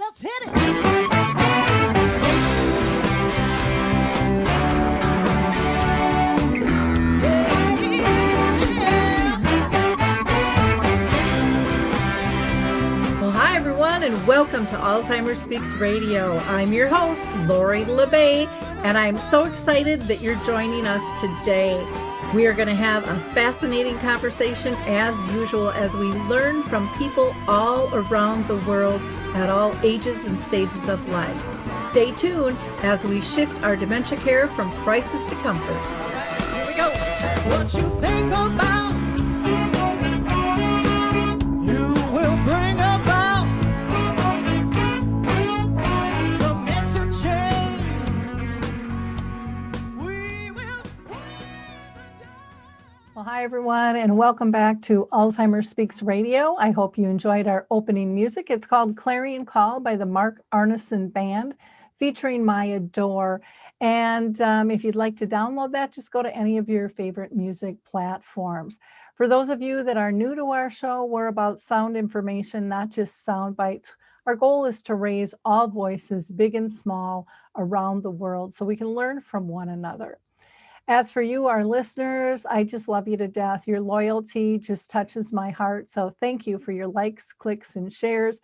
Let's hit it. And welcome to Alzheimer Speaks Radio. I'm your host, Lori La Bey, and I'm so excited that you're joining us today. We are going to have a fascinating conversation as usual as we learn from people all around the world at all ages and stages of life. Stay tuned as we shift our dementia care from crisis to comfort. All right, here we go. What you think about, you will bring about. Well, hi, everyone, and welcome back to Alzheimer Speaks Radio. I hope you enjoyed our opening music. It's called Clarion Call by the Mark Arneson Band, featuring Maya Dore. And if you'd like to download that, just go to any of your favorite music platforms. For those of you that are new to our show, we're about sound information, not just sound bites. Our goal is to raise all voices, big and small, around the world so we can learn from one another. As for you, our listeners, I just love you to death. Your loyalty just touches my heart. So thank you for your likes, clicks, and shares.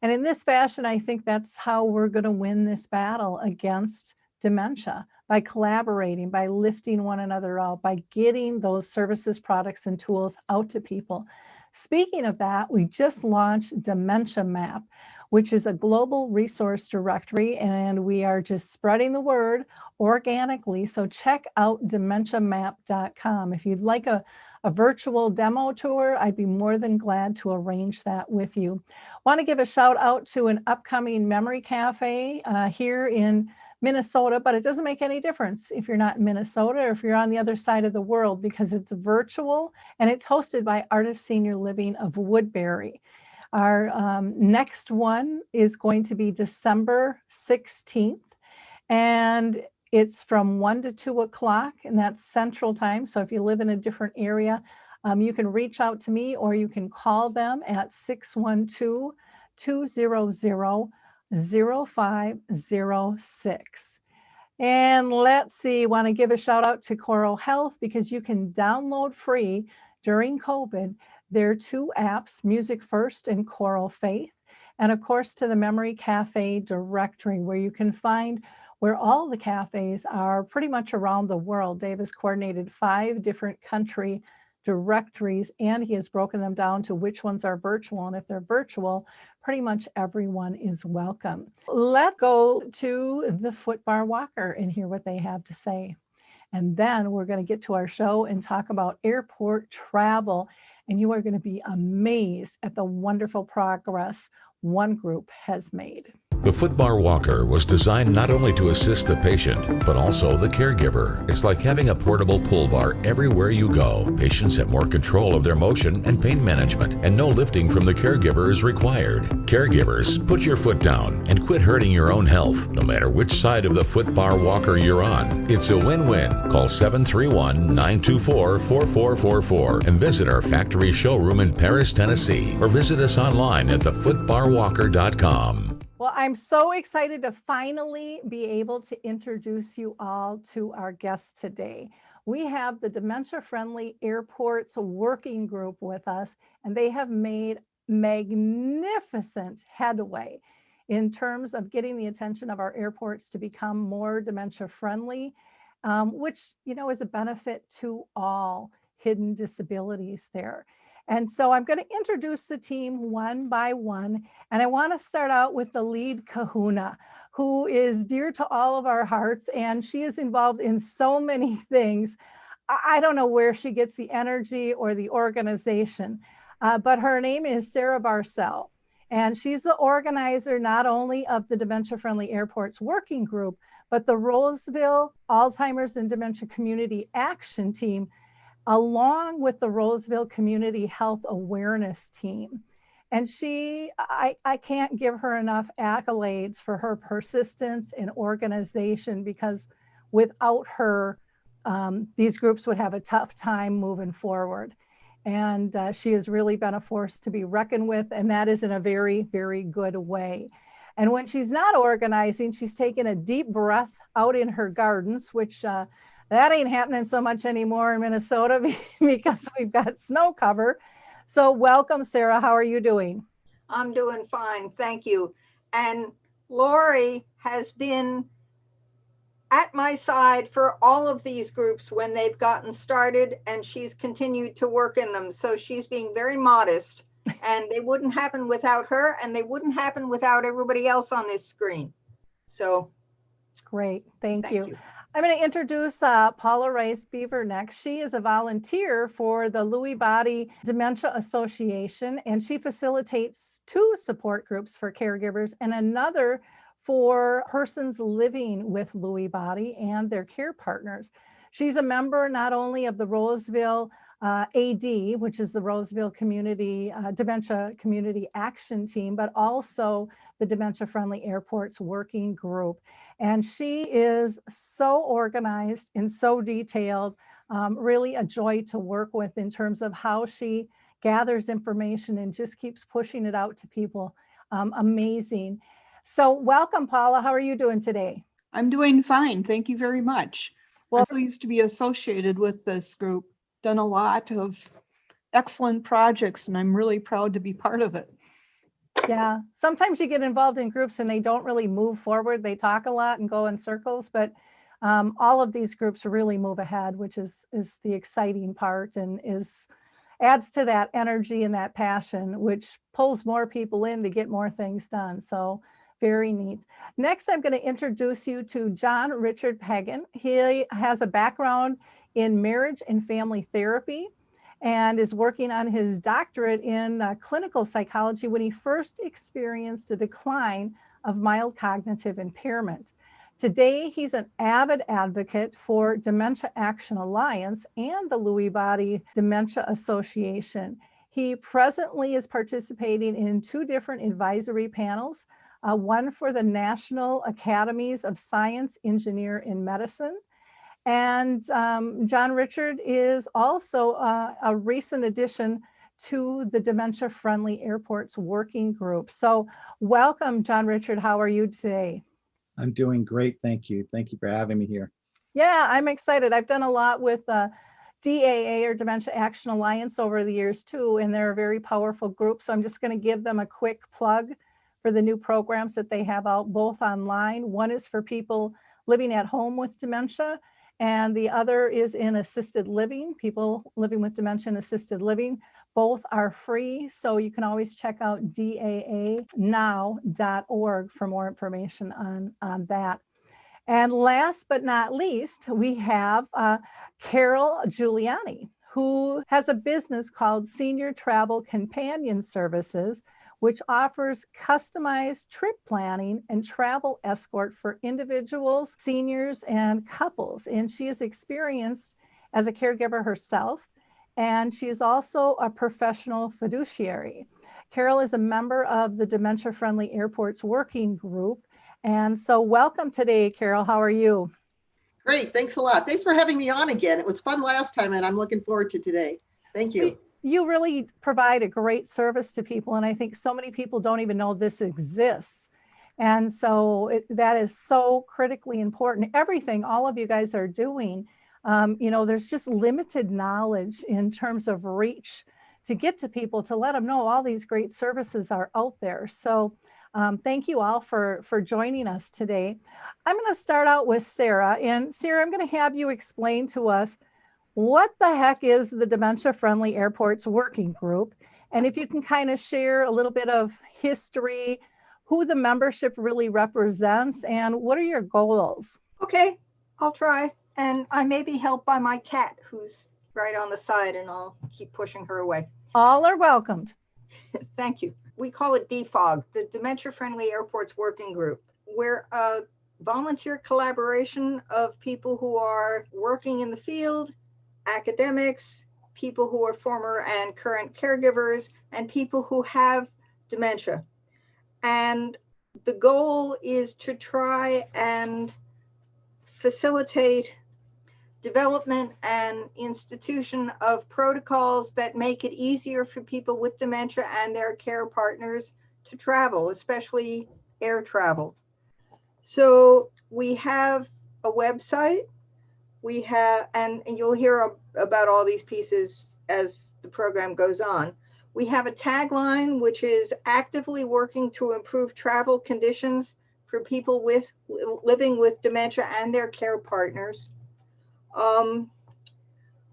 And in this fashion, I think that's how we're going to win this battle against dementia, by collaborating, by lifting one another out, by getting those services, products, and tools out to people. Speaking of that, we just launched Dementia Map, which is a global resource directory, and we are just spreading the word organically. So check out DementiaMap.com. If you'd like a virtual demo tour, I'd be more than glad to arrange that with you. Want to give a shout out to an upcoming memory cafe here in Minnesota, but it doesn't make any difference if you're not in Minnesota or if you're on the other side of the world, because it's virtual and it's hosted by Artist Senior Living of Woodbury. Our next one is going to be December 16th, and it's from 1 to 2 o'clock, and that's Central Time. So if you live in a different area, you can reach out to me or you can call them at 612-200-0506. And let's see, want to give a shout out to Coral Health, because you can download free during COVID their two apps, Music First and Choral Faith, and of course to the Memory Cafe directory, where you can find where all the cafes are pretty much around the world. Dave has coordinated 5 different country directories, and he has broken them down to which ones are virtual. And if they're virtual, pretty much everyone is welcome. Let's go to the Footbar Walker and hear what they have to say. And then we're going to get to our show and talk about airport travel. And you are going to be amazed at the wonderful progress one group has made. The Footbar Walker was designed not only to assist the patient, but also the caregiver. It's like having a portable pull bar everywhere you go. Patients have more control of their motion and pain management, and no lifting from the caregiver is required. Caregivers, put your foot down and quit hurting your own health, no matter which side of the Footbar Walker you're on. It's a win-win. Call 731-924-4444 and visit our factory showroom in Paris, Tennessee, or visit us online at thefootbarwalker.com. Well, I'm so excited to finally be able to introduce you all to our guest today. We have the Dementia-Friendly Airports Working Group with us, and they have made magnificent headway in terms of getting the attention of our airports to become more dementia-friendly, which, you know, is a benefit to all hidden disabilities there. And so I'm going to introduce the team one by one. And I want to start out with the lead kahuna, who is dear to all of our hearts. And she is involved in so many things. I don't know where she gets the energy or the organization, but her name is Sara Barsel. And she's the organizer not only of the Dementia-Friendly Airports Working Group, but the Roseville Alzheimer's and Dementia Community Action Team, along with the Roseville Community Health Awareness Team. And I can't give her enough accolades for her persistence and organization, because without her, these groups would have a tough time moving forward. And she has really been a force to be reckoned with, and that is in a very, very good way. And when she's not organizing, she's taking a deep breath out in her gardens, which that ain't happening so much anymore in Minnesota because we've got snow cover. So welcome, Sara. How are you doing? I'm doing fine, thank you. And Lori has been at my side for all of these groups when they've gotten started, and she's continued to work in them. So she's being very modest, and they wouldn't happen without her, and they wouldn't happen without everybody else on this screen. So great, thank you. I'm going to introduce Paula Rice Biever. She is a volunteer for the Lewy Body Dementia Association, and she facilitates 2 support groups for caregivers and another for persons living with Lewy body and their care partners. She's a member not only of the Rsvl AD, which is the Roseville Community Dementia Community Action Team, but also the Dementia-Friendly Airports Working Group. And she is so organized and so detailed, really a joy to work with in terms of how she gathers information and just keeps pushing it out to people. Amazing. So welcome, Paula. How are you doing today? I'm doing fine. Thank you very much. Well, I'm pleased to be associated with this group. Done a lot of excellent projects, and I'm really proud to be part of it. Yeah, sometimes you get involved in groups and they don't really move forward. They talk a lot and go in circles, but all of these groups really move ahead, which is the exciting part and adds to that energy and that passion, which pulls more people in to get more things done. So very neat. Next, I'm going to introduce you to John-Richard Pagan. He has a background in marriage and family therapy and is working on his doctorate in clinical psychology when he first experienced a decline of mild cognitive impairment. Today, he's an avid advocate for Dementia Action Alliance and the Lewy Body Dementia Association. He presently is participating in 2 different advisory panels, one for the National Academies of Science, Engineer, and Medicine. And John-Richard is also a recent addition to the Dementia-Friendly Airports Working Group. So welcome, John-Richard. How are you today? I'm doing great. Thank you. Thank you for having me here. Yeah, I'm excited. I've done a lot with DAA or Dementia Action Alliance over the years too, and they're a very powerful group. So I'm just going to give them a quick plug for the new programs that they have out both online. One is for people living at home with dementia, and the other is in assisted living, people living with dementia and assisted living. Both are free, so you can always check out daanow.org for more information on that. And last but not least, we have Carol Giuliani, who has a business called Senior Travel Companion Services, which offers customized trip planning and travel escort for individuals, seniors, and couples. And she is experienced as a caregiver herself, and she is also a professional fiduciary. Carol is a member of the Dementia-Friendly Airports Working Group. And so welcome today, Carol. How are you? Great. Thanks a lot. Thanks for having me on again. It was fun last time, and I'm looking forward to today. Thank you. You really provide a great service to people, and I think so many people don't even know this exists. And so that is so critically important. Everything all of you guys are doing, there's just limited knowledge in terms of reach to get to people, to let them know all these great services are out there. So thank you all for joining us today. I'm going to start out with Sara. And Sara, I'm going to have you explain to us what the heck is the Dementia-Friendly Airports Working Group? And if you can kind of share a little bit of history, who the membership really represents, and what are your goals? Okay, I'll try. And I may be helped by my cat, who's right on the side, and I'll keep pushing her away. All are welcomed. Thank you. We call it Defog, the Dementia-Friendly Airports Working Group. We're a volunteer collaboration of people who are working in the field, academics, people who are former and current caregivers, and people who have dementia. And the goal is to try and facilitate development and institution of protocols that make it easier for people with dementia and their care partners to travel, especially air travel. So we have a website, we have, and you'll hear about all these pieces as the program goes on. We have a tagline, which is actively working to improve travel conditions for people living with dementia and their care partners.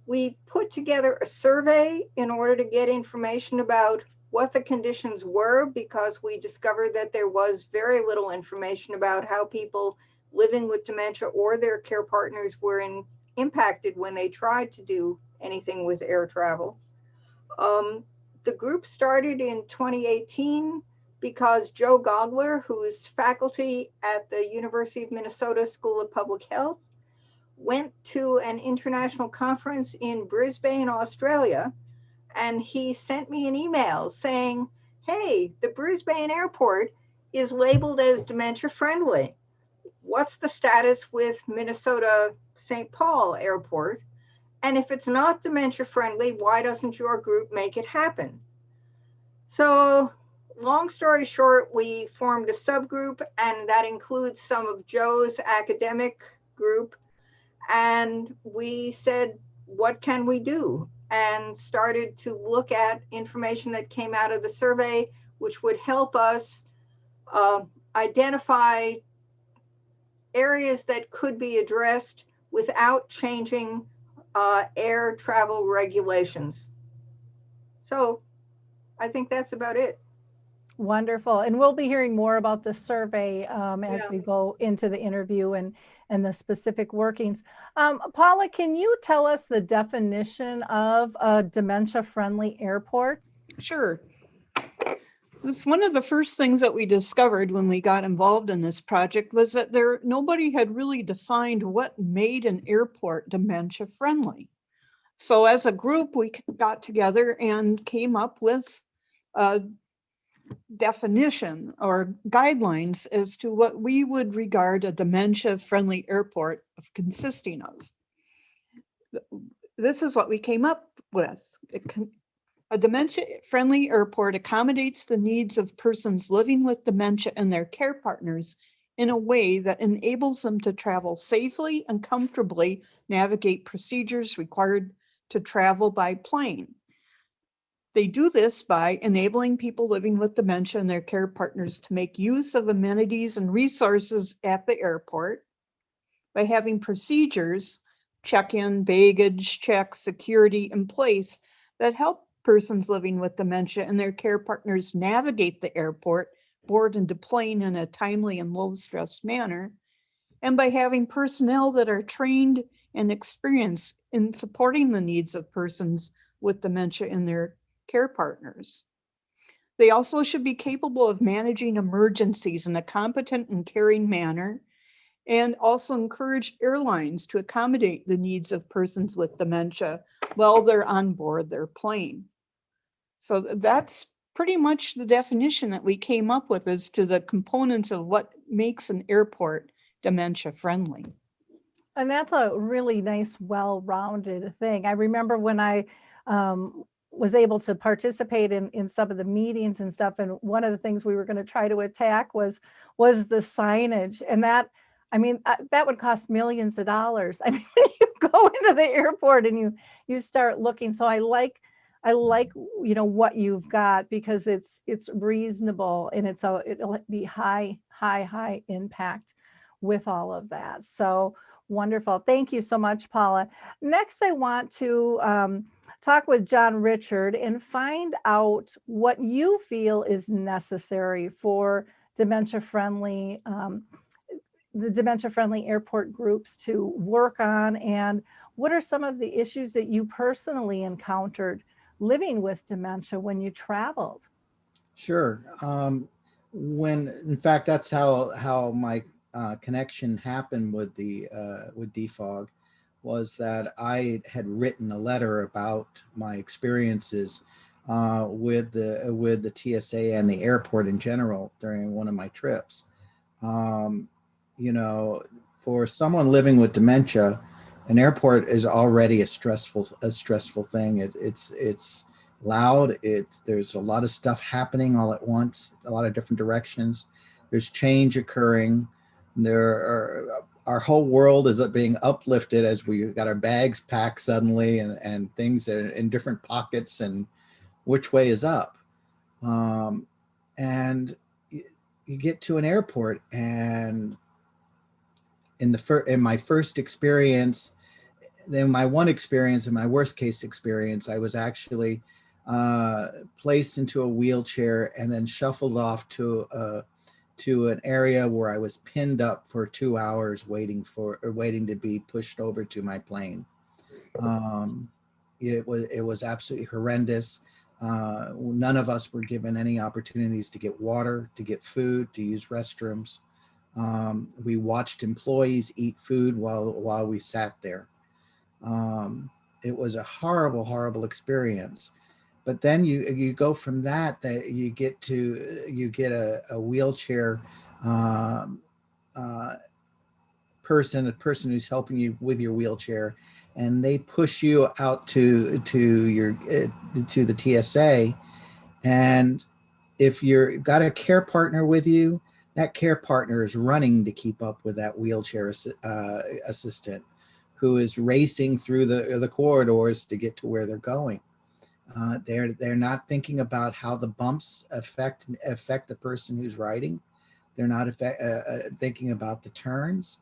We put together a survey in order to get information about what the conditions were, because we discovered that there was very little information about how people living with dementia or their care partners were impacted when they tried to do anything with air travel. The group started in 2018 because Joe Gogler, who is faculty at the University of Minnesota School of Public Health, went to an international conference in Brisbane, Australia, and he sent me an email saying, hey, the Brisbane airport is labeled as dementia friendly. What's the status with Minnesota St. Paul Airport? And if it's not dementia friendly, why doesn't your group make it happen? So long story short, we formed a subgroup, and that includes some of Joe's academic group. And we said, what can we do? And started to look at information that came out of the survey, which would help us identify areas that could be addressed without changing air travel regulations. So I think that's about it. Wonderful. And we'll be hearing more about the survey as we go into the interview and the specific workings. Paula, can you tell us the definition of a dementia-friendly airport? Sure. It's one of the first things that we discovered when we got involved in this project was that nobody had really defined what made an airport dementia friendly. So as a group, we got together and came up with a definition or guidelines as to what we would regard a dementia-friendly airport consisting of. This is what we came up with. A dementia-friendly airport accommodates the needs of persons living with dementia and their care partners in a way that enables them to travel safely and comfortably, navigate procedures required to travel by plane. They do this by enabling people living with dementia and their care partners to make use of amenities and resources at the airport, by having procedures, check-in, baggage check, security in place that help persons living with dementia and their care partners navigate the airport, board and deplane in a timely and low-stress manner, and by having personnel that are trained and experienced in supporting the needs of persons with dementia and their care partners. They also should be capable of managing emergencies in a competent and caring manner, and also encourage airlines to accommodate the needs of persons with dementia while they're on board their plane. So that's pretty much the definition that we came up with as to the components of what makes an airport dementia friendly. And that's a really nice, well-rounded thing. I remember when I was able to participate in some of the meetings and stuff, and one of the things we were going to try to attack was the signage, and that, I mean, that would cost millions of dollars. I mean, when you go into the airport and you start looking, so I like you know what you've got, because it's reasonable, and it'll be high impact with all of that. So wonderful. Thank you so much, Paula. Next, I want to talk with John-Richard and find out what you feel is necessary for dementia-friendly, the dementia-friendly airport groups to work on, and what are some of the issues that you personally encountered living with dementia when you traveled? Sure. In fact, that's how my connection happened with Defog, was that I had written a letter about my experiences with the TSA and the airport in general during one of my trips. You know, for someone living with dementia, an airport is already a stressful thing. It's loud. There's a lot of stuff happening all at once, a lot of different directions. There's change occurring. Our whole world is being uplifted as we got our bags packed suddenly, and things are in different pockets, and which way is up. And you get to an airport, and in my first experience, then my one experience and my worst case experience, I was actually placed into a wheelchair and then shuffled off to an area where I was pinned up for 2 hours waiting to be pushed over to my plane. It was absolutely horrendous. None of us were given any opportunities to get water, to get food, to use restrooms. We watched employees eat food while we sat there. It was a horrible, horrible experience. But then you go from that you get a wheelchair person, a person who's helping you with your wheelchair, and they push you out to the TSA. And if you've got a care partner with you, that care partner is running to keep up with that wheelchair assistant, who is racing through the corridors to get to where they're going. They're not thinking about how the bumps affect the person who's riding. They're not thinking about the turns.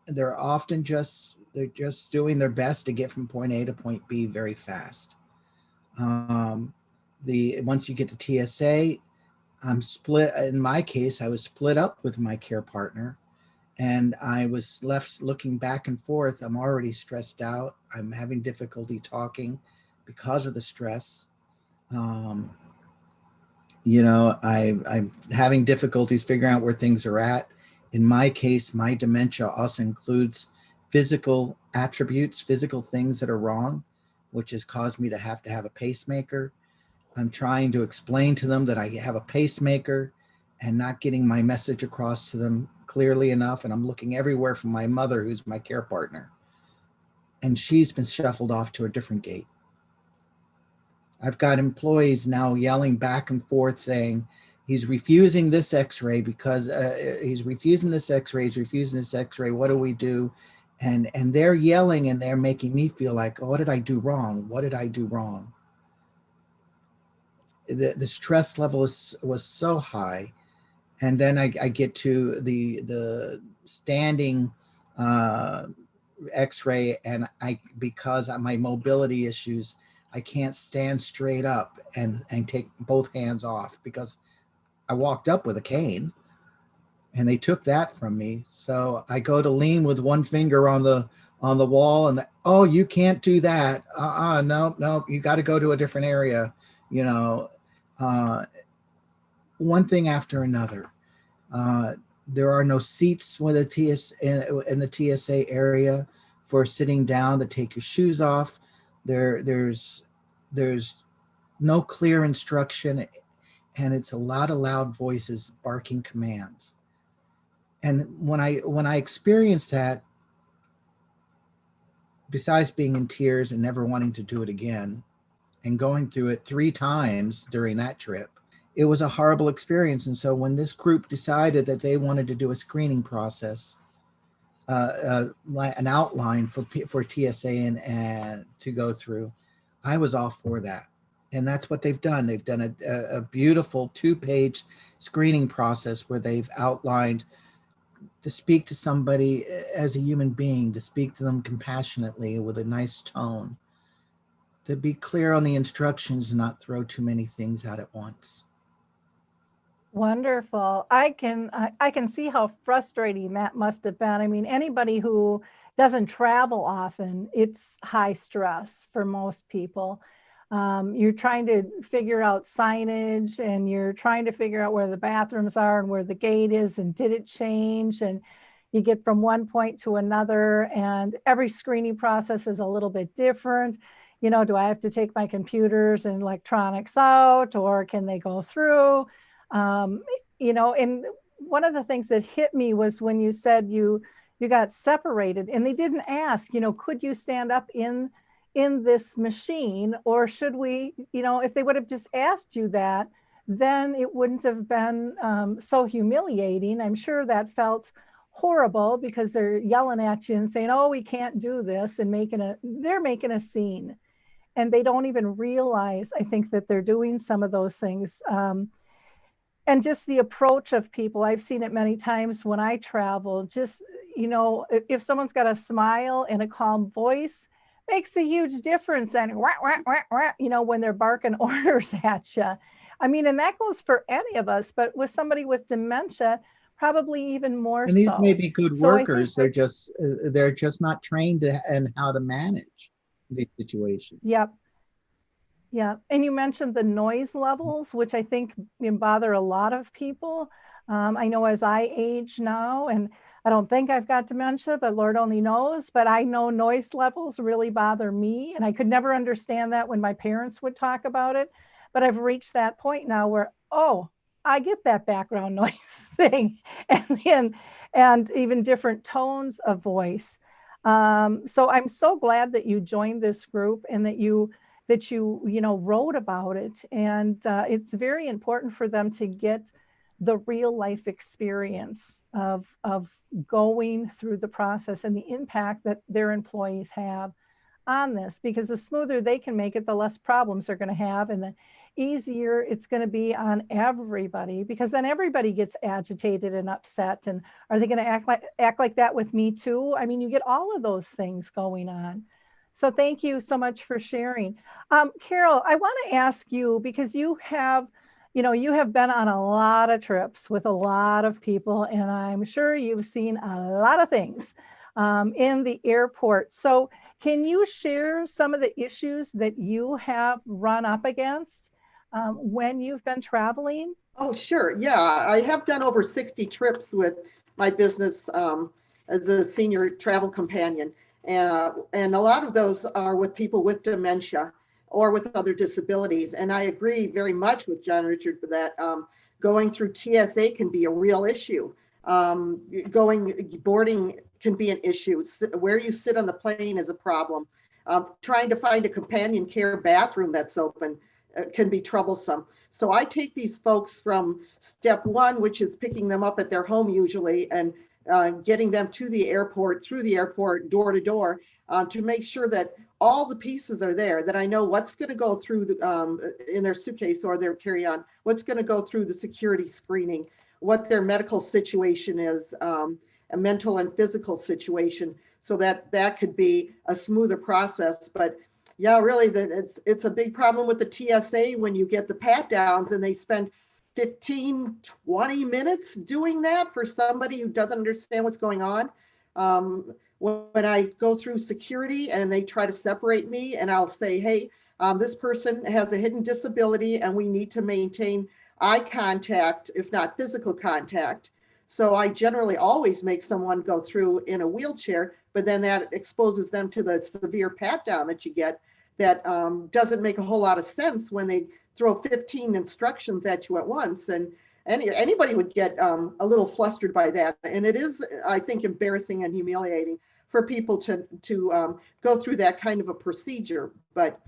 They're often just doing their best to get from point A to point B very fast. Once you get to TSA, I'm split. In my case, I was split up with my care partner, and I was left looking back and forth. I'm already stressed out. I'm having difficulty talking because of the stress. I'm having difficulties figuring out where things are at. In my case, my dementia also includes physical attributes, physical things that are wrong, which has caused me to have a pacemaker. I'm trying to explain to them that I have a pacemaker and not getting my message across to them clearly enough. And I'm looking everywhere for my mother, who's my care partner. And she's been shuffled off to a different gate. I've got employees now yelling back and forth saying, he's refusing this x-ray because he's refusing this x-ray, he's refusing this x-ray, what do we do? And they're yelling, and they're making me feel like, oh, what did I do wrong? What did I do wrong? The stress level was so high. And then I get to the standing x-ray, and because of my mobility issues, I can't stand straight up and take both hands off, because I walked up with a cane and they took that from me. So I go to lean with one finger on the wall, and oh, you can't do that. No, you got to go to a different area. One thing after another. There are no seats in the TSA area for sitting down to take your shoes off. There's no clear instruction, and it's a lot of loud voices barking commands. And when I experienced that, besides being in tears and never wanting to do it again, and going through it 3 times during that trip, it was a horrible experience. And so when this group decided that they wanted to do a screening process, an outline for TSA and to go through, I was all for that. And that's what they've done. They've done a beautiful 2-page screening process where they've outlined to speak to somebody as a human being, to speak to them compassionately with a nice tone, to be clear on the instructions and not throw too many things out at once. Wonderful. I can see how frustrating that must have been. I mean, anybody who doesn't travel often, it's high stress for most people. You're trying to figure out signage, and you're trying to figure out where the bathrooms are and where the gate is, and did it change? And you get from one point to another, and every screening process is a little bit different. Do I have to take my computers and electronics out, or can they go through? And one of the things that hit me was when you said you got separated, and they didn't ask, could you stand up in this machine, or should we, if they would have just asked you that, then it wouldn't have been so humiliating. I'm sure that felt horrible because they're yelling at you and saying, oh, we can't do this, and they're making a scene. And they don't even realize, I think, that they're doing some of those things. And just the approach of people, I've seen it many times when I travel, just, if someone's got a smile and a calm voice, makes a huge difference. And, when they're barking orders at you. I mean, and that goes for any of us, but with somebody with dementia, probably even more so. And these may be good workers. They're just not trained in how to manage these situations. Yep. Yeah. And you mentioned the noise levels, which I think bother a lot of people. I know as I age now, and I don't think I've got dementia, but Lord only knows, but I know noise levels really bother me. And I could never understand that when my parents would talk about it. But I've reached that point now where, oh, I get that background noise thing, and even different tones of voice. So I'm so glad that you joined this group and that you wrote about it. And it's very important for them to get the real life experience of going through the process and the impact that their employees have on this, because the smoother they can make it, the less problems they're going to have, and the easier it's going to be on everybody, because then everybody gets agitated and upset. And are they going to act like that with me too? I mean, you get all of those things going on. So thank you so much for sharing. Carol, I want to ask you, because you have been on a lot of trips with a lot of people, and I'm sure you've seen a lot of things in the airport. So can you share some of the issues that you have run up against when you've been traveling? Oh, sure. Yeah, I have done over 60 trips with my business as a senior travel companion. And a lot of those are with people with dementia or with other disabilities. And I agree very much with John-Richard for that. Going through TSA can be a real issue. Boarding can be an issue. Where you sit on the plane is a problem. Trying to find a companion care bathroom that's open can be troublesome. So I take these folks from step one, which is picking them up at their home usually, and getting them to the airport, through the airport, door to door, to make sure that all the pieces are there, that I know what's going to go through in their suitcase or their carry-on, what's going to go through the security screening, what their medical situation is, a mental and physical situation, so that that could be a smoother process. But yeah, really, it's a big problem with the TSA when you get the pat downs and they spend 15, 20 minutes doing that for somebody who doesn't understand what's going on. When I go through security and they try to separate me, and I'll say, hey, this person has a hidden disability and we need to maintain eye contact, if not physical contact. So I generally always make someone go through in a wheelchair, but then that exposes them to the severe pat down that you get that doesn't make a whole lot of sense when they throw 15 instructions at you at once. And anybody would get a little flustered by that. And it is, I think, embarrassing and humiliating for people to go through that kind of a procedure. But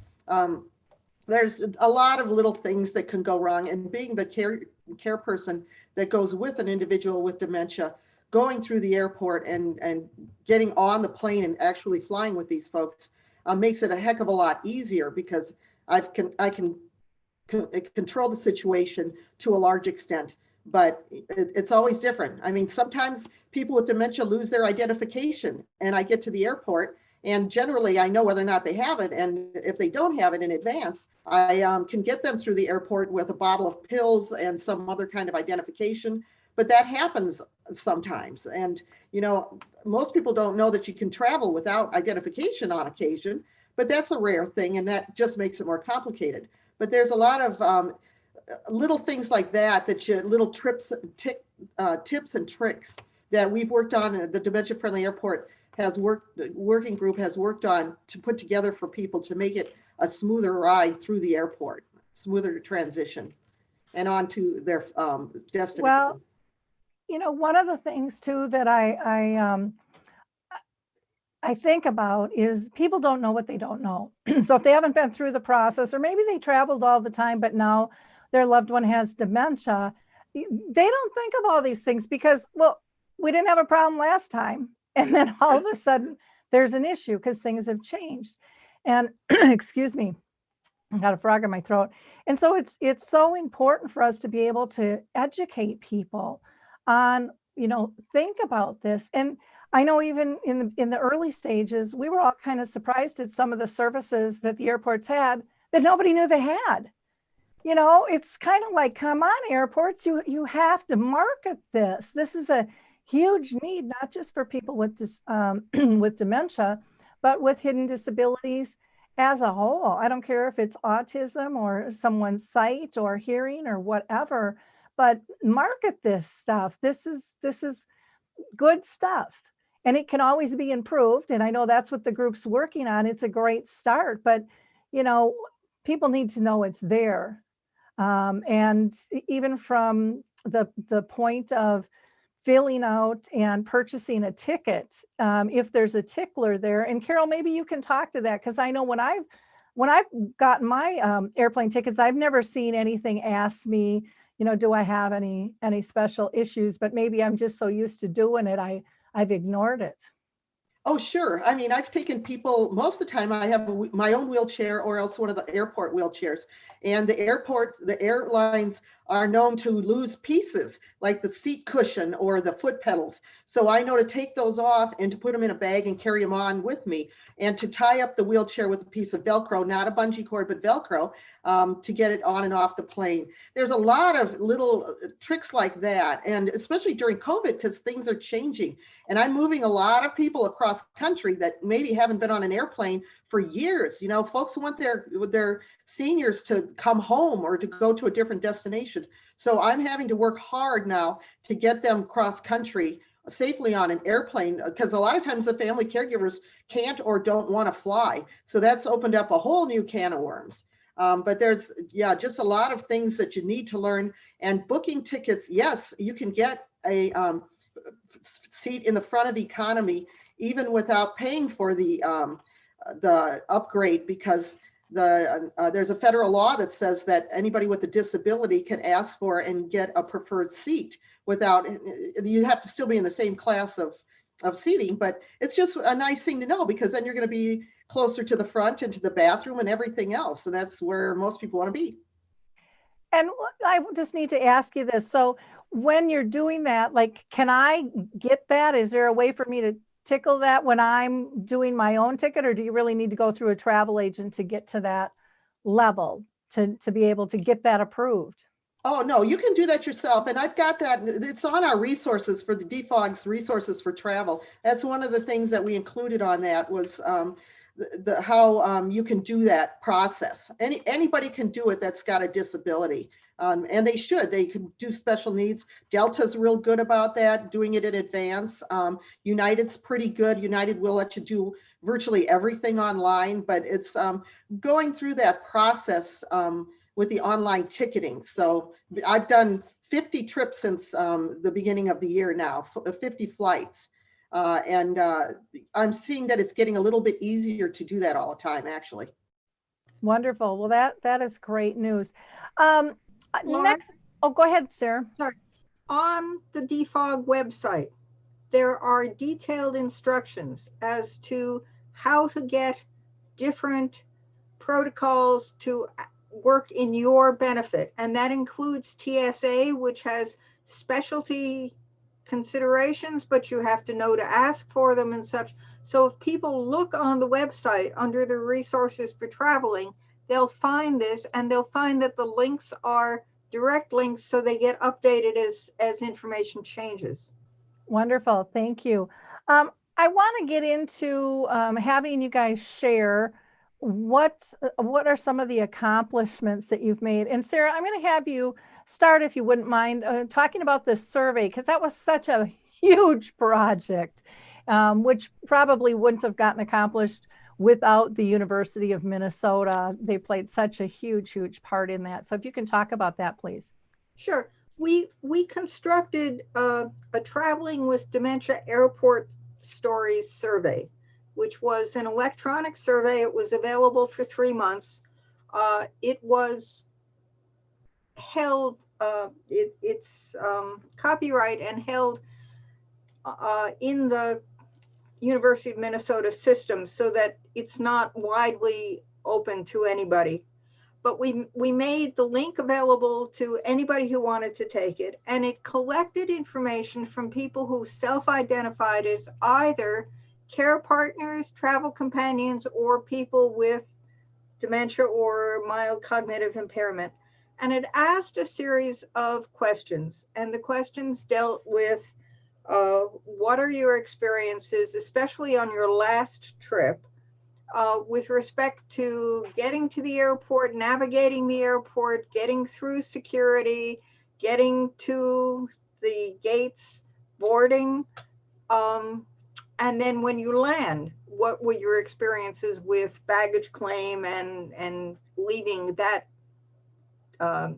there's a lot of little things that can go wrong. And being the care person that goes with an individual with dementia, going through the airport and getting on the plane and actually flying with these folks makes it a heck of a lot easier, because I can control the situation to a large extent, but it's always different. I mean, sometimes people with dementia lose their identification, and I get to the airport and generally I know whether or not they have it. And if they don't have it in advance, I can get them through the airport with a bottle of pills and some other kind of identification. But that happens sometimes. And, you know, most people don't know that you can travel without identification on occasion, but that's a rare thing. And that just makes it more complicated. But there's a lot of little things like that, little tips and tricks that we've worked on. The Dementia-Friendly Airport working group has worked on to put together for people to make it a smoother ride through the airport, smoother transition, and on to their destination. Well, you know, one of the things too that I think about is people don't know what they don't know. So if they haven't been through the process, or maybe they traveled all the time, but now their loved one has dementia, they don't think of all these things because, well, we didn't have a problem last time. And then all of a sudden there's an issue because things have changed. And excuse me, I got a frog in my throat. And so it's so important for us to be able to educate people on, think about this. And I know even in the early stages, we were all kind of surprised at some of the services that the airports had that nobody knew they had. It's kind of like, come on, airports, you have to market this. This is a huge need, not just for people with with dementia, but with hidden disabilities as a whole. I don't care if it's autism or someone's sight or hearing or whatever, but market this stuff. This is good stuff. And it can always be improved. And I know that's what the group's working on. It's a great start, but people need to know it's there. And even from the point of filling out and purchasing a ticket, if there's a tickler there. And Carol, maybe you can talk to that, because I know when I've gotten my airplane tickets, I've never seen anything ask me, do I have any special issues? But maybe I'm just so used to doing it, I've ignored it. Oh, sure. I mean, I've taken people, most of the time I have my own wheelchair or else one of the airport wheelchairs. And the airlines are known to lose pieces like the seat cushion or the foot pedals. So I know to take those off and to put them in a bag and carry them on with me, and to tie up the wheelchair with a piece of Velcro, not a bungee cord, but Velcro, to get it on and off the plane. There's a lot of little tricks like that. And especially during COVID, because things are changing. And I'm moving a lot of people across country that maybe haven't been on an airplane for years. Folks want their seniors to come home or to go to a different destination. So I'm having to work hard now to get them cross country safely on an airplane, because a lot of times the family caregivers can't or don't want to fly. So that's opened up a whole new can of worms. But there's, just a lot of things that you need to learn. And booking tickets, yes, you can get a seat in the front of the economy even without paying for the upgrade, because there's a federal law that says that anybody with a disability can ask for and get a preferred seat without, you have to still be in the same class of seating, but it's just a nice thing to know, because then you're going to be closer to the front and to the bathroom and everything else. And that's where most people want to be. And I just need to ask you this. So when you're doing that, like, can I get that? Is there a way for me to tickle that when I'm doing my own ticket, or do you really need to go through a travel agent to get to that level to be able to get that approved? Oh, no, you can do that yourself. And I've got that. It's on our resources for the Defog's resources for travel. That's one of the things that we included on that was how you can do that process. Anybody can do it that's got a disability. And they should. They can do special needs. Delta's real good about that, doing it in advance. United's pretty good. United will let you do virtually everything online, but it's going through that process with the online ticketing. So I've done 50 trips since the beginning of the year now, 50 flights. And I'm seeing that it's getting a little bit easier to do that all the time, actually. Wonderful. Well, that is great news. Laura? Go ahead, Sarah. Sorry. On the Defog website, there are detailed instructions as to how to get different protocols to work in your benefit. And that includes TSA, which has specialty considerations, but you have to know to ask for them and such. So if people look on the website under the resources for traveling, they'll find this, and they'll find that the links are direct links, so they get updated as information changes. Wonderful. Thank you. I want to get into having you guys share what are some of the accomplishments that you've made. And Sarah, I'm going to have you start, if you wouldn't mind, talking about this survey, because that was such a huge project, which probably wouldn't have gotten accomplished without the University of Minnesota. They played such a huge part in that. So if you can talk about that, please. Sure. We constructed a Traveling with Dementia Airport Stories survey, which was an electronic survey. It was available for 3 months. It was held, it's copyright and held in the University of Minnesota system so that it's not widely open to anybody. But we made the link available to anybody who wanted to take it, and it collected information from people who self-identified as either care partners, travel companions, or people with dementia or mild cognitive impairment. And it asked a series of questions, and the questions dealt with what are your experiences, especially on your last trip, with respect to getting to the airport, navigating the airport, getting through security, getting to the gates, boarding, and then when you land, what were your experiences with baggage claim and leaving that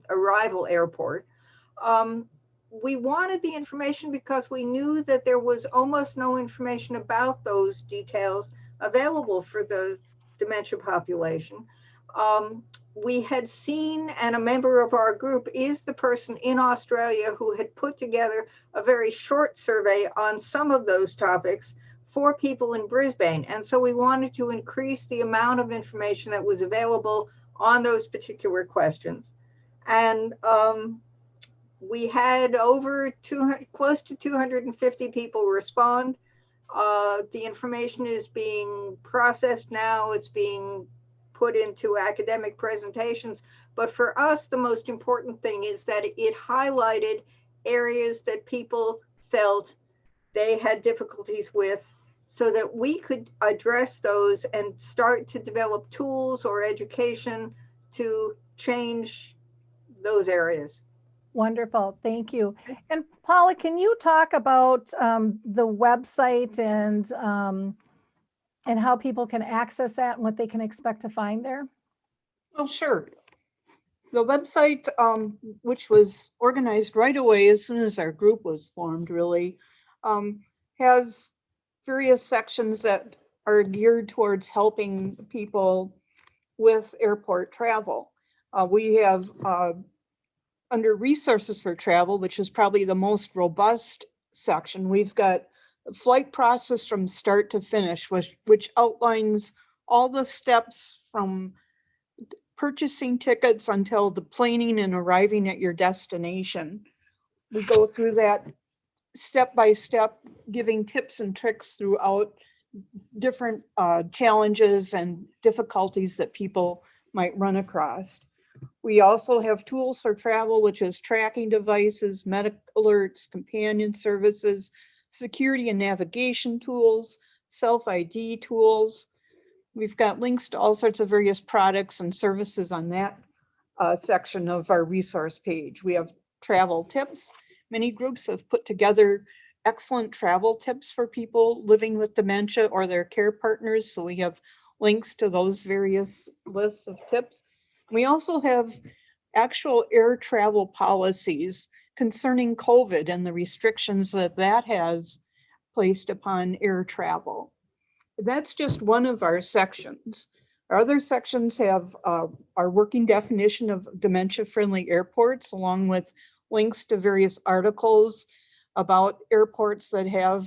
arrival airport? We wanted the information because we knew that there was almost no information about those details available for the dementia population. We had seen, and a member of our group is the person in Australia who had put together a very short survey on some of those topics for people in Brisbane. And so we wanted to increase the amount of information that was available on those particular questions. And we had over close to 250 people respond. The information is being processed now. It's being put into academic presentations. But for us, the most important thing is that it highlighted areas that people felt they had difficulties with so that we could address those and start to develop tools or education to change those areas. Wonderful, thank you. And Paula, can you talk about the website and how people can access that and what they can expect to find there? Oh, sure. The website, which was organized right away as soon as our group was formed, really, has various sections that are geared towards helping people with airport travel. We have under resources for travel, which is probably the most robust section, we've got the flight process from start to finish, which outlines all the steps from purchasing tickets until deplaning and arriving at your destination. We go through that step by step, giving tips and tricks throughout different challenges and difficulties that people might run across. We also have tools for travel, which is tracking devices, medical alerts, companion services, security and navigation tools, self-ID tools. We've got links to all sorts of various products and services on that section of our resource page. We have travel tips. Many groups have put together excellent travel tips for people living with dementia or their care partners. So we have links to those various lists of tips. We also have actual air travel policies concerning COVID and the restrictions that that has placed upon air travel. That's just one of our sections. Our other sections have our working definition of dementia-friendly airports, along with links to various articles about airports that have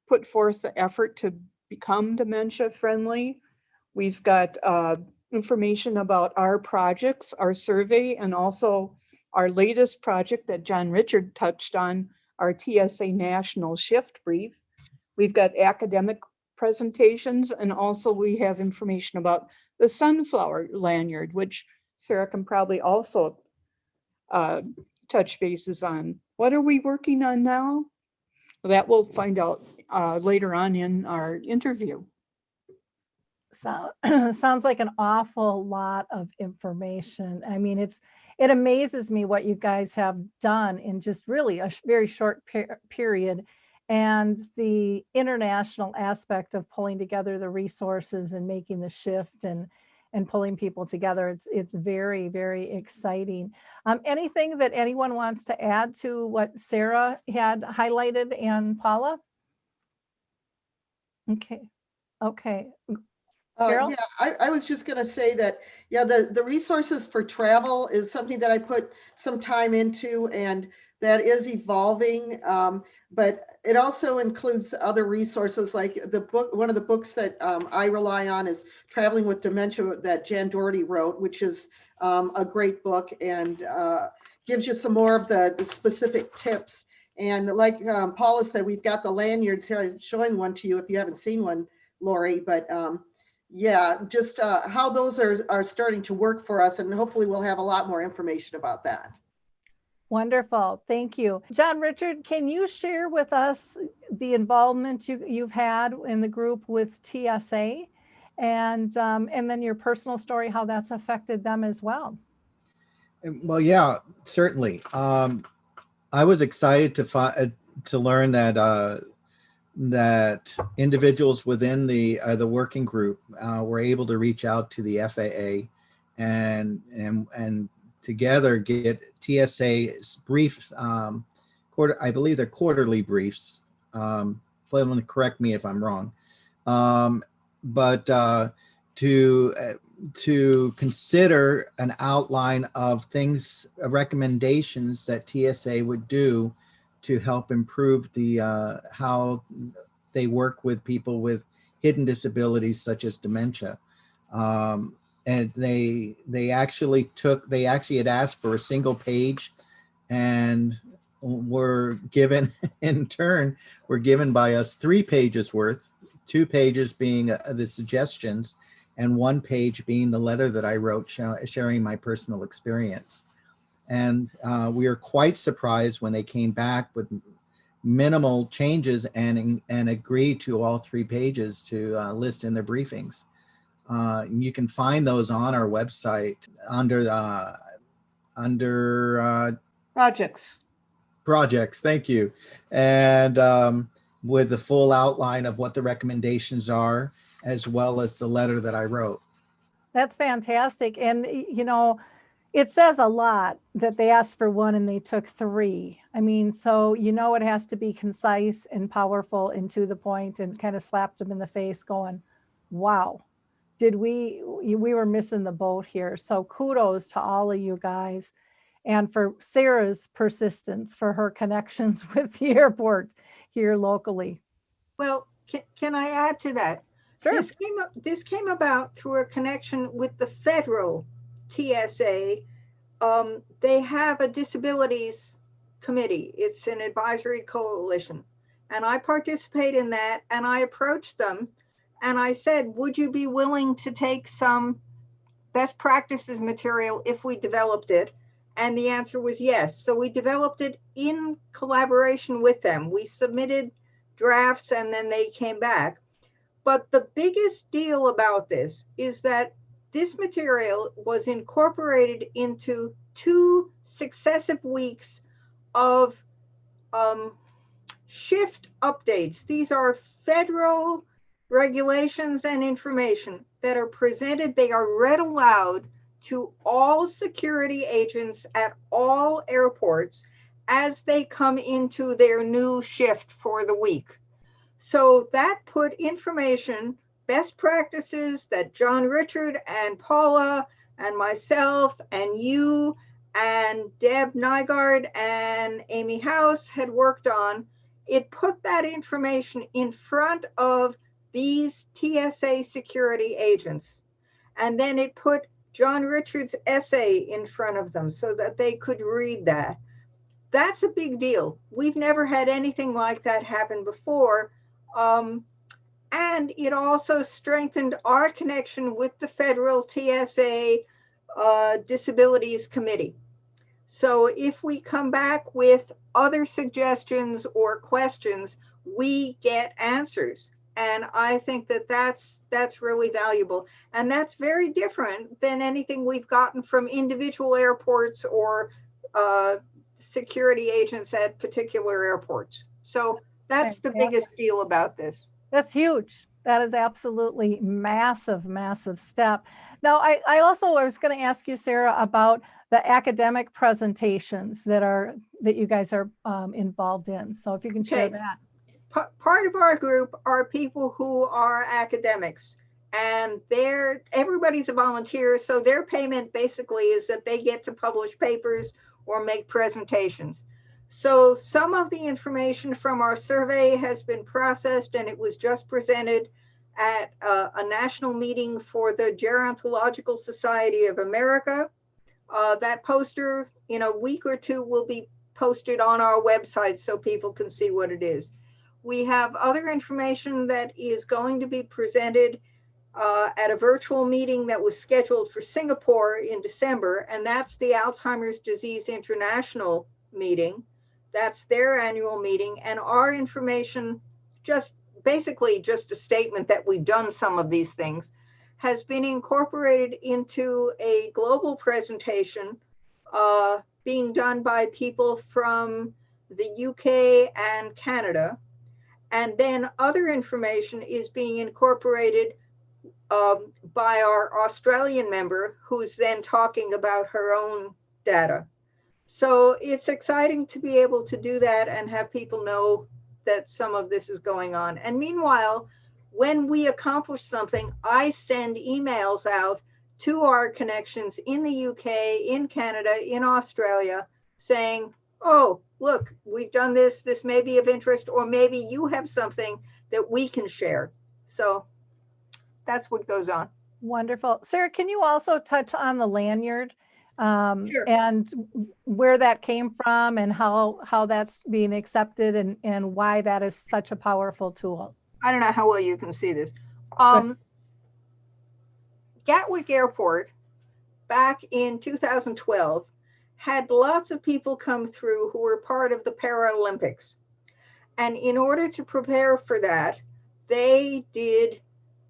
put forth the effort to become dementia-friendly. We've got information about our projects, our survey, and also our latest project that John-Richard touched on, our TSA National Shift Brief. We've got academic presentations, and also we have information about the Sunflower Lanyard, which Sarah can probably also touch bases on. What are we working on now? That we'll find out later on in our interview. So sounds like an awful lot of information. I mean, it amazes me what you guys have done in just really a very short period, and the international aspect of pulling together the resources and making the shift and pulling people together. It's very, very exciting. Anything that anyone wants to add to what Sarah had highlighted and Paula? Okay. Yeah, I was just going to say that, Yeah, the resources for travel is something that I put some time into, and that is evolving. But it also includes other resources like the book. One of the books that I rely on is Traveling with Dementia that Jan Doherty wrote, which is a great book and gives you some more of the specific tips. And like Paula said, we've got the lanyards here. I'm showing one to you if you haven't seen one, Lori. But yeah, just how those are starting to work for us. And hopefully we'll have a lot more information about that. Wonderful. Thank you. John-Richard, can you share with us the involvement you've had in the group with TSA and then your personal story, how that's affected them as well? Well, yeah, certainly. I was excited to learn that that individuals within the working group were able to reach out to the FAA and together get TSA's briefs, I believe they're quarterly briefs. Please correct me if I'm wrong. But to consider an outline of things, recommendations that TSA would do to help improve the how they work with people with hidden disabilities such as dementia. And they actually had asked for a single page, and were given in turn by us 3 pages worth, 2 pages being the suggestions, and 1 page being the letter that I wrote sharing my personal experience. And we were quite surprised when they came back with minimal changes and agreed to all 3 pages to list in their briefings. You can find those on our website under projects. Thank you. And with the full outline of what the recommendations are, as well as the letter that I wrote. That's fantastic. And, you know, it says a lot that they asked for 1 and they took 3. I mean, so, you know, it has to be concise and powerful and to the point, and kind of slapped them in the face going, wow, we were missing the boat here. So kudos to all of you guys, and for Sara's persistence, for her connections with the airport here locally. Well, can I add to that? Sure. This came about through a connection with the federal TSA. They have a disabilities committee. It's an advisory coalition. And I participate in that, and I approached them and I said, would you be willing to take some best practices material if we developed it? And the answer was yes. So we developed it in collaboration with them. We submitted drafts and then they came back. But the biggest deal about this is that this material was incorporated into 2 successive weeks of shift updates. These are federal regulations and information that are presented. They are read aloud to all security agents at all airports as they come into their new shift for the week. So that put information, best practices that John-Richard and Paula and myself and you and Deb Nygaard and Amy House had worked on. It put that information in front of these TSA security agents. And then it put John-Richard's essay in front of them so that they could read that. That's a big deal. We've never had anything like that happen before. And it also strengthened our connection with the federal TSA Disabilities Committee. So if we come back with other suggestions or questions, we get answers. And I think that that's really valuable. And that's very different than anything we've gotten from individual airports or security agents at particular airports. So that's the biggest deal about this. That's huge. That is absolutely massive, massive step. Now, I also was going to ask you, Sara, about the academic presentations that you guys are involved in. So if you can share that. Part of our group are people who are academics, and everybody's a volunteer, so their payment basically is that they get to publish papers or make presentations. So some of the information from our survey has been processed, and it was just presented at a national meeting for the Gerontological Society of America. That poster in a week or two will be posted on our website so people can see what it is. We have other information that is going to be presented at a virtual meeting that was scheduled for Singapore in December, and that's the Alzheimer's Disease International meeting. That's their annual meeting, and our information, basically just a statement that we've done some of these things, has been incorporated into a global presentation being done by people from the UK and Canada. And then other information is being incorporated by our Australian member, who's then talking about her own data. So it's exciting to be able to do that and have people know that some of this is going on. And meanwhile, when we accomplish something, I send emails out to our connections in the UK, in Canada, in Australia, saying, oh, look, we've done this, this may be of interest, or maybe you have something that we can share. So that's what goes on. Wonderful. Sara, can you also touch on the lanyard Sure. and where that came from and how that's being accepted and why that is such a powerful tool? I don't know how well you can see this. Gatwick Airport back in 2012 had lots of people come through who were part of the Paralympics. And in order to prepare for that, they did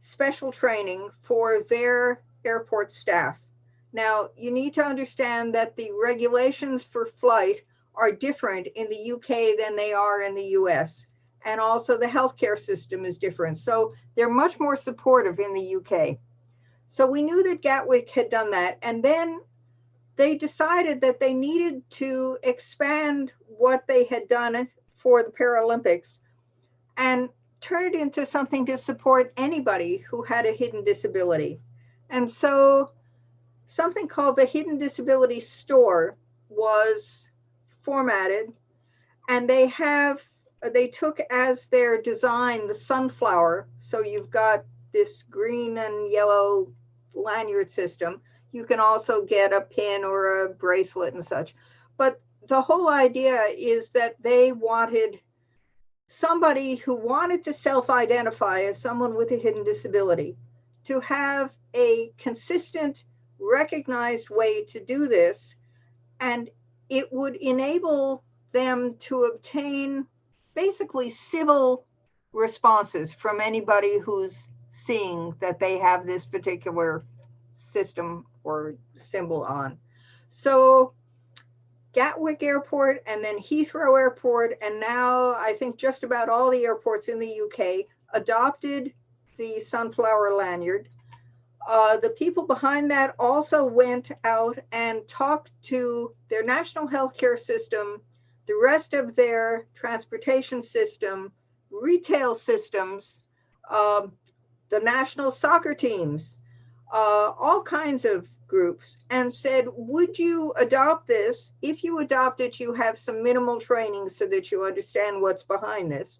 special training for their airport staff. Now, you need to understand that the regulations for flight are different in the UK than they are in the US. And also the healthcare system is different. So they're much more supportive in the UK. So we knew that Gatwick had done that. And then they decided that they needed to expand what they had done for the Paralympics and turn it into something to support anybody who had a hidden disability. And so something called the Hidden Disability Store was formatted, and they took as their design the sunflower. So you've got this green and yellow lanyard system. You can also get a pin or a bracelet and such. But the whole idea is that they wanted somebody who wanted to self-identify as someone with a hidden disability to have a consistent, recognized way to do this. And it would enable them to obtain basically civil responses from anybody who's seeing that they have this particular system or symbol on. So Gatwick Airport and then Heathrow Airport, and now I think just about all the airports in the UK adopted the sunflower lanyard. The people behind that also went out and talked to their national healthcare system, the rest of their transportation system, retail systems, the national soccer teams, all kinds of groups, and said, would you adopt this? If you adopt it, you have some minimal training so that you understand what's behind this.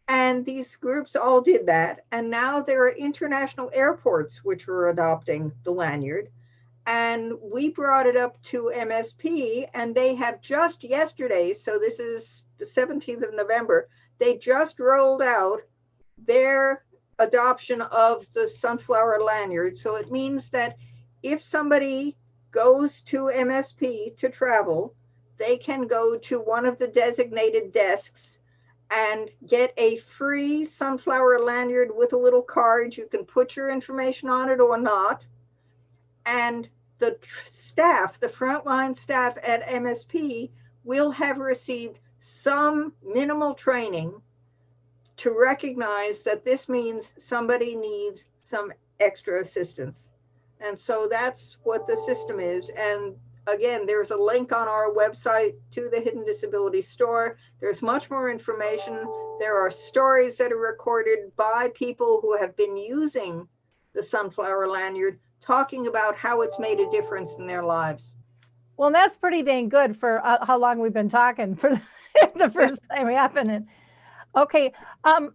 And these groups all did that. And now there are international airports which are adopting the lanyard. And we brought it up to MSP, and they have just yesterday, so this is the 17th of November, they just rolled out their adoption of the sunflower lanyard. So it means that if somebody goes to MSP to travel, they can go to one of the designated desks and get a free sunflower lanyard with a little card. You can put your information on it or not. And the staff, the frontline staff at MSP, will have received some minimal training to recognize that this means somebody needs some extra assistance. And so that's what the system is. And again, there's a link on our website to the Hidden Disability Store. There's much more information. There are stories that are recorded by people who have been using the sunflower lanyard, talking about how it's made a difference in their lives. Well, that's pretty dang good for how long we've been talking for the first time happening. Okay,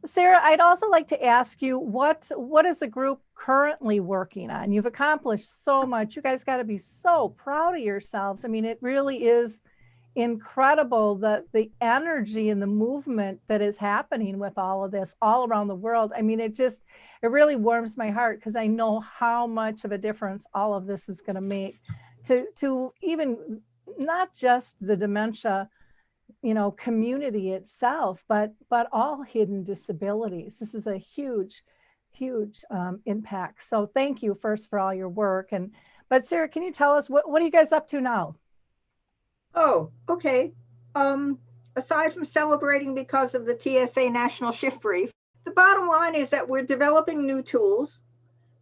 Sara, I'd also like to ask you, what is the group currently working on? You've accomplished so much. You guys got to be so proud of yourselves. I mean, it really is incredible, the energy and the movement that is happening with all of this all around the world. I mean, it really warms my heart, because I know how much of a difference all of this is going to make to even not just the dementia, community itself, but all hidden disabilities. This is a huge impact. So thank you first for all your work. But Sara, can you tell us what are you guys up to now? Oh, okay. Aside from celebrating because of the TSA National Shift Brief, the bottom line is that we're developing new tools.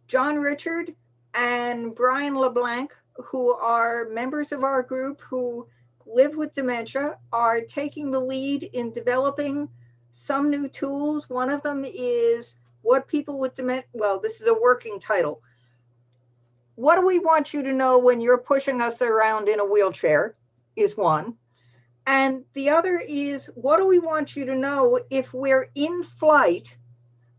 John-Richard and Brian LeBlanc, who are members of our group who live with dementia, are taking the lead in developing some new tools. One of them is what people with dementia, well, this is a working title. What do we want you to know when you're pushing us around in a wheelchair is one. And the other is, what do we want you to know if we're in flight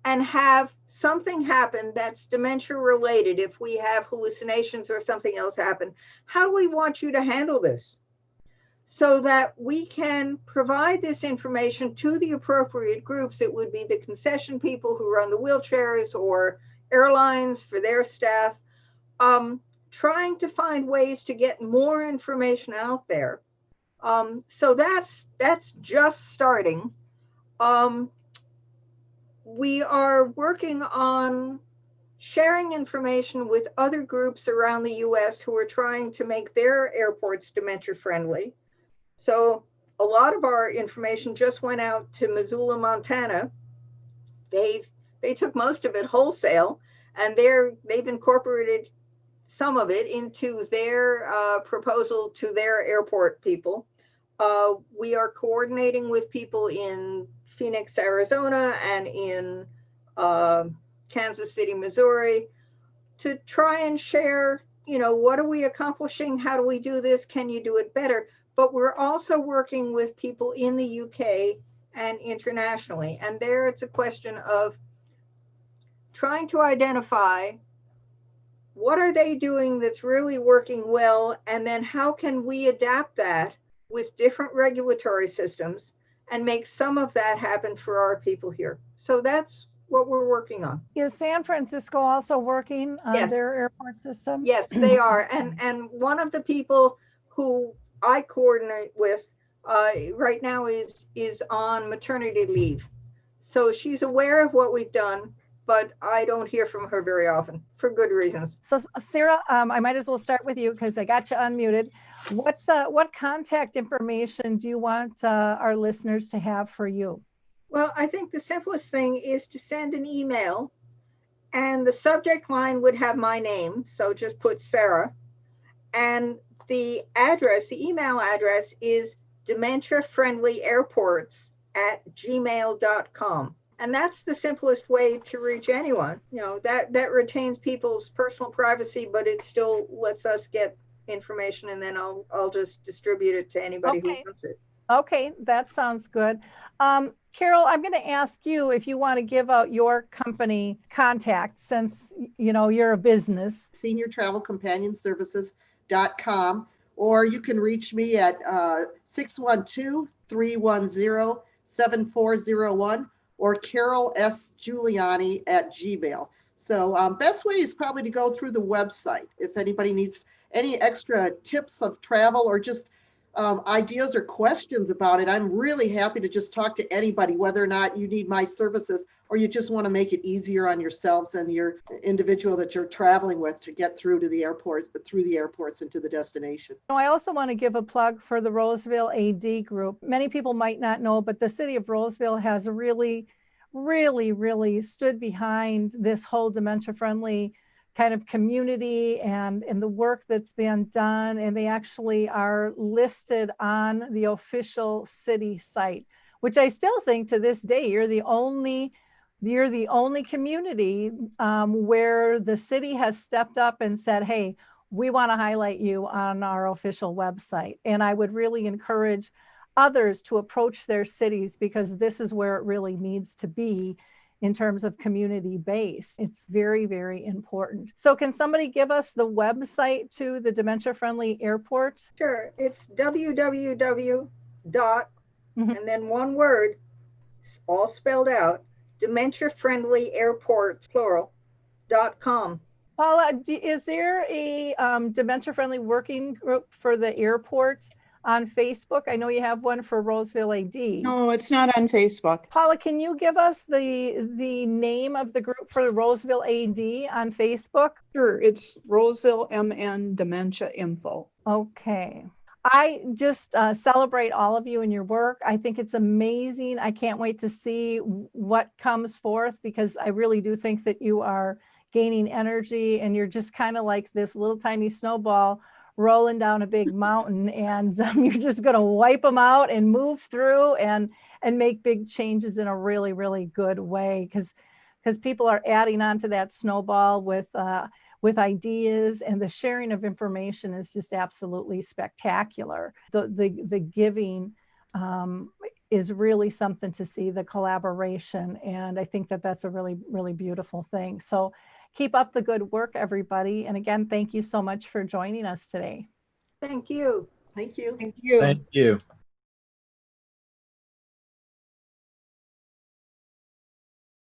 and have something happen that's dementia related, if we have hallucinations or something else happen? How do we want you to handle this, so that we can provide this information to the appropriate groups? It would be the concession people who run the wheelchairs, or airlines for their staff, trying to find ways to get more information out there. So that's just starting. We are working on sharing information with other groups around the US who are trying to make their airports dementia friendly. So a lot of our information just went out to Missoula, Montana. They took most of it wholesale, and they've incorporated some of it into their proposal to their airport people. We are coordinating with people in Phoenix, Arizona, and in Kansas City, Missouri, to try and share, what are we accomplishing? How do we do this? Can you do it better? But we're also working with people in the UK and internationally. And there it's a question of trying to identify what are they doing that's really working well, and then how can we adapt that with different regulatory systems and make some of that happen for our people here. So that's what we're working on. Is San Francisco also working on their airport system? Yes, they are. And one of the people who I coordinate with right now is on maternity leave. So she's aware of what we've done, but I don't hear from her very often for good reasons. So Sara, I might as well start with you because I got you unmuted. What contact information do you want our listeners to have for you? Well, I think the simplest thing is to send an email, and the subject line would have my name. So just put Sara, and the email address is DementiaFriendlyAirports@gmail.com. And that's the simplest way to reach anyone. That retains people's personal privacy, but it still lets us get information, and then I'll just distribute it to anybody who wants it. Okay, that sounds good. Carol, I'm going to ask you if you want to give out your company contact, since you're a business. SeniorTravelCompanionServices.com, or you can reach me at 612-310-7401. or Carol S. Giuliani at Gmail. So best way is probably to go through the website. If anybody needs any extra tips of travel or just ideas or questions about it, I'm really happy to just talk to anybody, whether or not you need my services or you just want to make it easier on yourselves and your individual that you're traveling with to get through to the airport, through the airports and to the destination. I also want to give a plug for the Roseville AD group. Many people might not know, but the city of Roseville has really stood behind this whole dementia-friendly kind of community and the work that's been done. And they actually are listed on the official city site, which I still think to this day, you're the only you're the only community where the city has stepped up and said, hey, we want to highlight you on our official website. And I would really encourage others to approach their cities, because this is where it really needs to be in terms of community base. It's very, very important. So can somebody give us the website to the Dementia Friendly Airports? Sure, it's www. And then one word, all spelled out, DementiaFriendlyAirports, plural.com. Paula, is there a dementia-friendly working group for the airport on Facebook? I know you have one for Roseville AD. No, it's not on Facebook. Paula, can you give us the name of the group for Roseville AD on Facebook? Sure, it's Roseville MN Dementia Info. Okay. I just celebrate all of you and your work. I think it's amazing. I can't wait to see what comes forth, because I really do think that you are gaining energy, and you're just kind of like this little tiny snowball rolling down a big mountain, and you're just going to wipe them out and move through and make big changes in a really, really good way, because people are adding on to that snowball with ideas, and the sharing of information is just absolutely spectacular. The giving is really something to see, the collaboration, and I think that that's a really, really beautiful thing. So keep up the good work, everybody. And again, thank you so much for joining us today. Thank you. Thank you. Thank you. Thank you.